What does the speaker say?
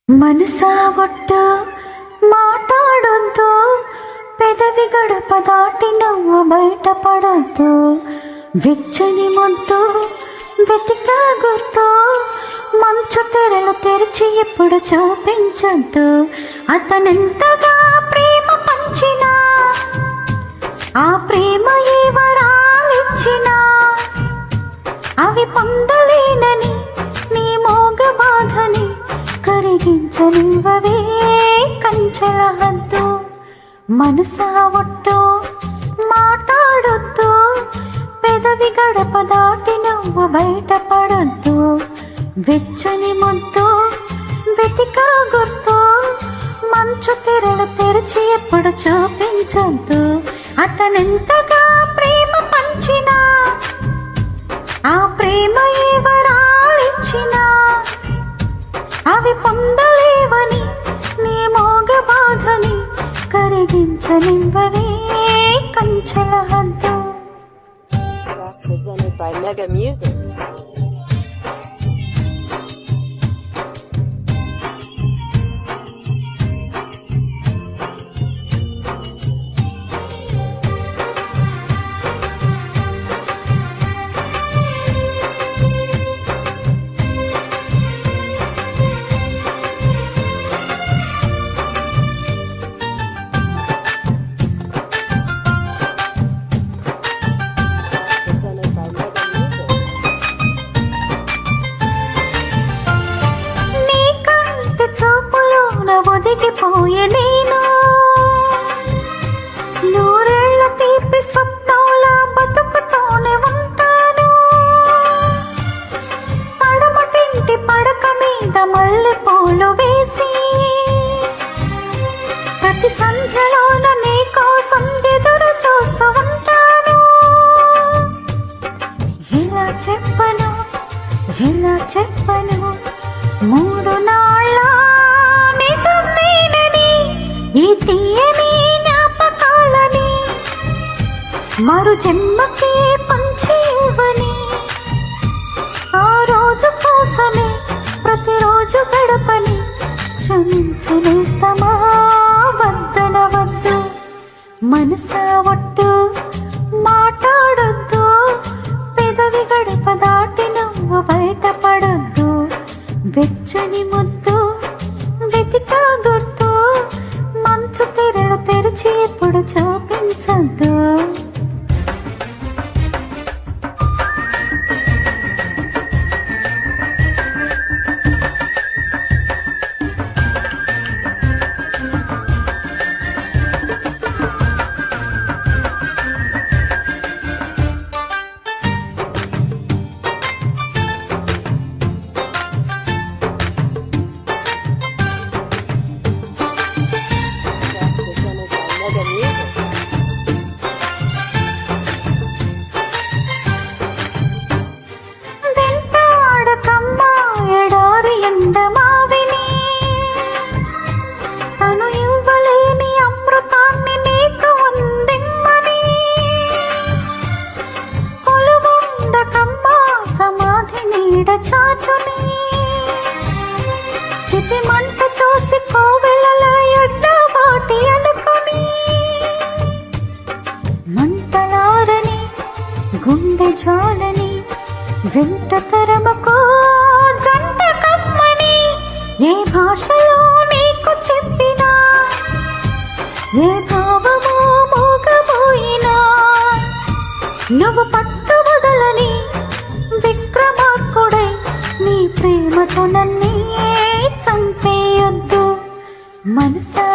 మనసా ఒట్టు మాట్లాడొద్దు, పెదవి గడప దాటి నువ్వు బయటపడొద్దు. వెచ్చని ముద్దు వెతికా గుర్తు, మంచు తెరలు తెరిచి ఎప్పుడు చూపించద్దు. అతనెంతగా ప్రేమ పంచినా, ఆ ప్రేమ ఏ వరాలిచ్చినా అవి పొందలేనని నీ మోగ బాధని కరిగించనివ్వవే కంచెల హద్దు. మనసా ఒట్టు మాట్లాడొద్దు, పెదవి గడప దాటి నువ్వు బయటపడొద్దు. వెచ్చని ముద్దు వెతికా గుర్తు, మంచు తెరలు తెరిచి ఎప్పుడు చూపించద్దు. అతనెంతగా ప్రేమ పంచినా, ఆ ప్రేమ ఏ వరాలిచ్చినా అవి పొందలేవని నీ మోగ బాధని కరిగించనివ్వవే కంచెల హద్దు. Presented by Mega Music. ఒదిగిపోయే నేను నూరేళ్ల తీపి స్వప్నంలా బతుకుతూనే ఉంటాను. పడమటింటి పడక మీద మల్లెపూలు వేసి ప్రతి సంధ్యలోన నీ కోసం ఎదురు చూస్తూ ఉంటాను. ఎలా చెప్పను ఎలా చెప్పను, 3 నాళ్ళ ఈ తీయని జ్ఞాపకాలని మరు జన్మకే పంచి ఇవ్వని. ఆ రోజు కోసమే ప్రతిరోజు గడపని క్షమించలేస్తామా వద్దనవద్దు. మనసా ఒట్టు మాట్లాడొద్దు, పెదవి గడప దాటి నువ్వు బయటపడొద్దు. వెచ్చని ముద్దు వెతికా గుర్తు, మంచు తెరలు తెరిచి ఎప్పుడు చూపించద్దు. చాటుని చితి మంట చూసి కోవెలలో యుద్ధ బాటి అనుకుని మంటలారని గుండె జ్వాలని వెంట తరమకో జంట కమ్మని. ఏ భాషలో నీకు చెప్పినా, ఏ భావమో మోగబోయినా నువ్వు పట్టు వదలని విక్రమార్కుడై నీ ప్రేమతో నన్నే చంపేయొద్దు. మనసా